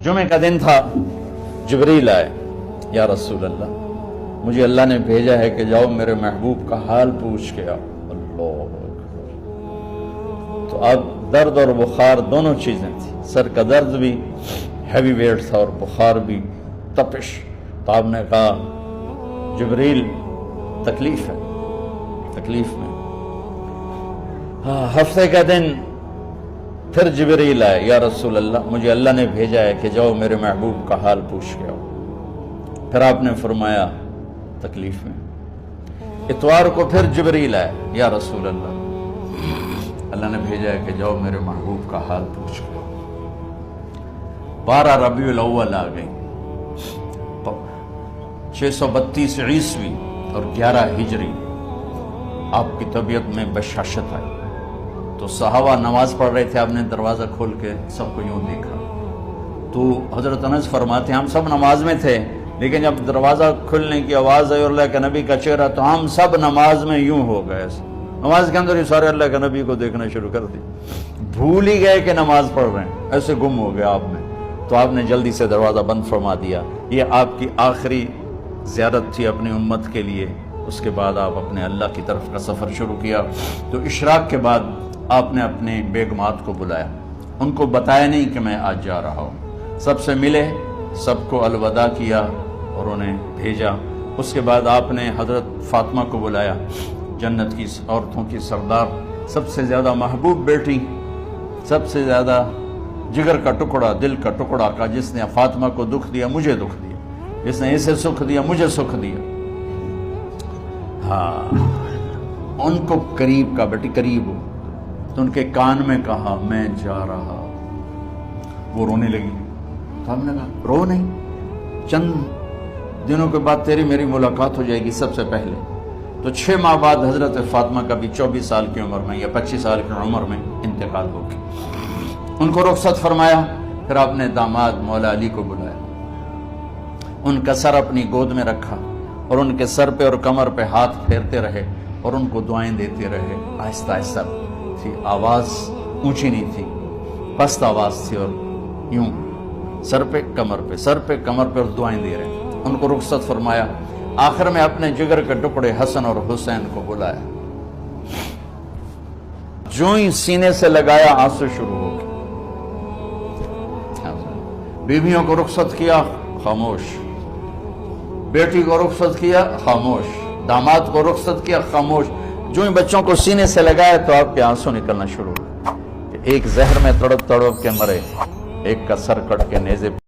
جمعے کا دن تھا، جبریل آئے، یا رسول اللہ مجھے اللہ نے بھیجا ہے کہ جاؤ میرے محبوب کا حال پوچھ کے آؤ۔ اللہ اکبر۔ تو اب درد اور بخار دونوں چیزیں تھیں، سر کا درد بھی ہیوی ویٹ تھا اور بخار بھی، تپش۔ تو آپ نے کہا جبریل تکلیف ہے، تکلیف میں۔ ہفتے کا دن پھر جبریل آئے، یا رسول اللہ مجھے اللہ نے بھیجا ہے کہ جاؤ میرے محبوب کا حال پوچھ کے آؤ۔ پھر آپ نے فرمایا تکلیف میں۔ اتوار کو پھر جبریل آئے، یا رسول اللہ اللہ نے بھیجا ہے کہ جاؤ میرے محبوب کا حال پوچھ کے آؤ۔ 12 ربیع الاول آ گئی، 632 عیسوی اور 11 ہجری، آپ کی طبیعت میں بشاشت آئی۔ تو صحابہ نماز پڑھ رہے تھے، آپ نے دروازہ کھول کے سب کو یوں دیکھا۔ تو حضرت انس فرماتے ہیں ہم سب نماز میں تھے، لیکن جب دروازہ کھلنے کی آواز آئی اور اللہ کے نبی کا چہرہ، تو ہم سب نماز میں یوں ہو گئے، نماز کے اندر ہی سارے اللہ کے نبی کو دیکھنا شروع کر دی، بھول ہی گئے کہ نماز پڑھ رہے ہیں، ایسے گم ہو گیا آپ میں۔ تو آپ نے جلدی سے دروازہ بند فرما دیا۔ یہ آپ کی آخری زیارت تھی اپنی امت کے لیے۔ اس کے بعد آپ اپنے اللہ کی طرف کا سفر شروع کیا۔ تو اشراق کے بعد آپ نے اپنے بیگمات کو بلایا، ان کو بتایا نہیں کہ میں آج جا رہا ہوں، سب سے ملے، سب کو الوداع کیا اور انہیں بھیجا۔ اس کے بعد آپ نے حضرت فاطمہ کو بلایا، جنت کی عورتوں کی سردار، سب سے زیادہ محبوب بیٹی، سب سے زیادہ جگر کا ٹکڑا، دل کا ٹکڑا کا، جس نے فاطمہ کو دکھ دیا مجھے دکھ دیا، جس نے اسے سکھ دیا مجھے سکھ دیا۔ ہاں، ان کو قریب کا، بیٹی قریب ہو، تو ان کے کان میں کہا میں جا رہا۔ وہ رونے لگی، تو ہم نے کہا رو نہیں، چند دنوں کے بعد تیری میری ملاقات ہو جائے گی سب سے پہلے۔ تو 6 ماہ بعد حضرت فاطمہ کا بھی 24 سال کی عمر میں یا 25 سال کی عمر میں انتقال ہو گیا۔ ان کو رخصت فرمایا۔ پھر آپ نے داماد مولا علی کو بلایا، ان کا سر اپنی گود میں رکھا اور ان کے سر پہ اور کمر پہ ہاتھ پھیرتے رہے اور ان کو دعائیں دیتے رہے، آہستہ آہستہ تھی، آواز اونچی نہیں تھی، پست آواز تھی، اور یوں سر پہ کمر پہ، سر پہ کمر پہ، اور دعائیں دے رہے۔ ان کو رخصت فرمایا۔ آخر میں اپنے جگر کے ٹکڑے حسن اور حسین کو بلایا، جو ہی سینے سے لگایا آنسو شروع ہو گئے۔ بیویوں کو رخصت کیا، خاموش، بیٹی کو رخصت کیا، خاموش، داماد کو رخصت کیا، خاموش۔ جو ہی بچوں کو سینے سے لگایا تو آپ کے آنسو نکلنا شروع ہوئے۔ ایک زہر میں تڑپ تڑپ کے مرے، ایک کا سر کٹ کے نیزے